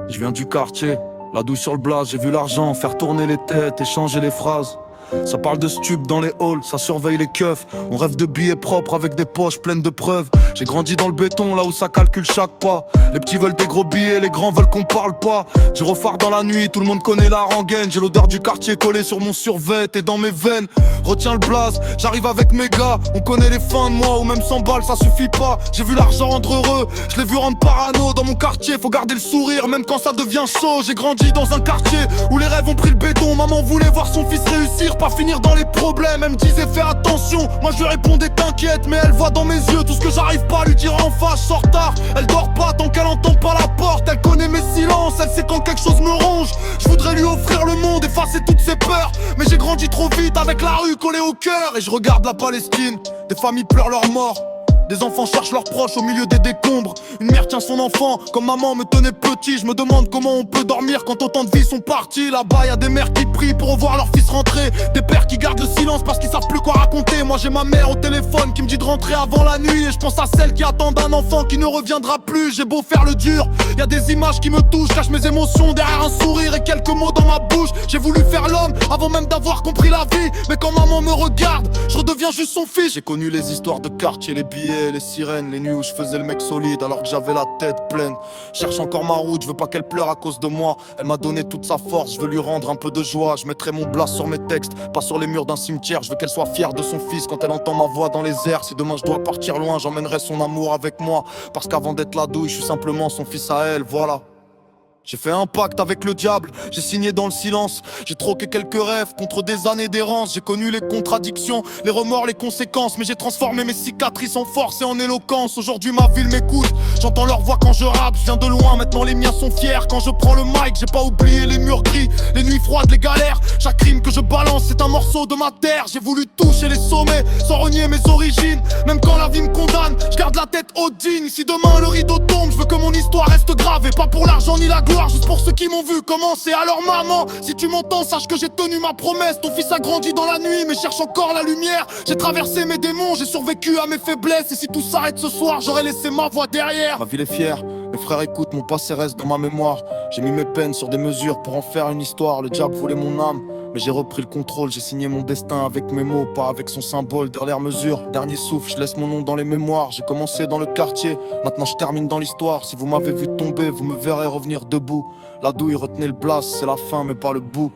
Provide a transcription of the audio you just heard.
Je viens du quartier, la douille sur le blase, j'ai vu l'argent faire tourner les têtes et changer les phrases. Ça parle de stup dans les halls, ça surveille les keufs. On rêve de billets propres avec des poches pleines de preuves. J'ai grandi dans le béton, là où ça calcule chaque pas. Les petits veulent des gros billets, les grands veulent qu'on parle pas. Gyrophare dans la nuit, tout le monde connaît la rengaine. J'ai l'odeur du quartier collée sur mon survêt et dans mes veines. Retiens le blaze, j'arrive avec mes gars. On connaît les fins de mois, ou même 100 balles, ça suffit pas. J'ai vu l'argent rendre heureux, je l'ai vu rendre parano. Dans mon quartier, faut garder le sourire, même quand ça devient chaud. J'ai grandi dans un quartier où les rêves ont pris le béton. Maman voulait voir son fils réussir, pas finir dans les problèmes. Elle me disait fais attention, moi je lui répondais t'inquiète. Mais elle voit dans mes yeux tout ce que j'arrive pas à lui dire en face. Sors tard, elle dort pas tant qu'elle entend pas la porte. Elle connaît mes silences, elle sait quand quelque chose me ronge. Je voudrais lui offrir le monde, effacer toutes ses peurs. Mais j'ai grandi trop vite avec la rue collée au cœur. Et je regarde la Palestine, des familles pleurent leur mort. Des enfants cherchent leurs proches au milieu des décombres. Une mère tient son enfant comme maman me tenait petit. Je me demande comment on peut dormir quand autant de vies sont parties. Là-bas y'a des mères qui prient pour revoir leur fils rentrer. Des pères qui gardent le silence parce qu'ils savent plus quoi raconter. Moi j'ai ma mère au téléphone qui me dit de rentrer avant la nuit. Et je pense à celle qui attend d'un enfant qui ne reviendra plus. J'ai beau faire le dur, y'a des images qui me touchent. Cache mes émotions derrière un sourire et quelques mots dans ma bouche. J'ai voulu faire l'homme avant même d'avoir compris la vie. Mais quand maman me regarde, je redeviens juste son fils. J'ai connu les histoires de quartier, les billets, les sirènes, les nuits où je faisais le mec solide alors que j'avais la tête pleine. Cherche encore ma route, je veux pas qu'elle pleure à cause de moi. Elle m'a donné toute sa force, je veux lui rendre un peu de joie. Je mettrai mon blast sur mes textes, pas sur les murs d'un cimetière. Je veux qu'elle soit fière de son fils quand elle entend ma voix dans les airs. Si demain je dois partir loin, j'emmènerai son amour avec moi. Parce qu'avant d'être la douille, je suis simplement son fils à elle, voilà. J'ai fait un pacte avec le diable, j'ai signé dans le silence. J'ai troqué quelques rêves contre des années d'errance. J'ai connu les contradictions, les remords, les conséquences. Mais j'ai transformé mes cicatrices en force et en éloquence. Aujourd'hui ma ville m'écoute, j'entends leur voix quand je rappe. Je viens de loin, maintenant les miens sont fiers. Quand je prends le mic, j'ai pas oublié les murs gris, les nuits froides, les galères. Chaque rime que je balance, c'est un morceau de ma terre. J'ai voulu toucher les sommets, sans renier mes origines. Même quand la vie me condamne, je garde la tête haute digne. Si demain le rideau tombe, je veux que mon histoire reste gravée. Pas pour l'argent ni la gloire, juste pour ceux qui m'ont vu commencer. Alors maman, si tu m'entends, sache que j'ai tenu ma promesse. Ton fils a grandi dans la nuit mais cherche encore la lumière. J'ai traversé mes démons, j'ai survécu à mes faiblesses. Et si tout s'arrête ce soir, j'aurais laissé ma voix derrière. Ma ville est fière, mes frères écoutent, mon passé reste dans ma mémoire. J'ai mis mes peines sur des mesures pour en faire une histoire. Le diable voulait mon âme, mais j'ai repris le contrôle. J'ai signé mon destin avec mes mots, pas avec son symbole. Dernière mesure, dernier souffle, je laisse mon nom dans les mémoires. J'ai commencé dans le quartier, maintenant je termine dans l'histoire. Si vous m'avez vu tomber, vous me verrez revenir debout. La douille, retenez le blast, c'est la fin mais pas le bout.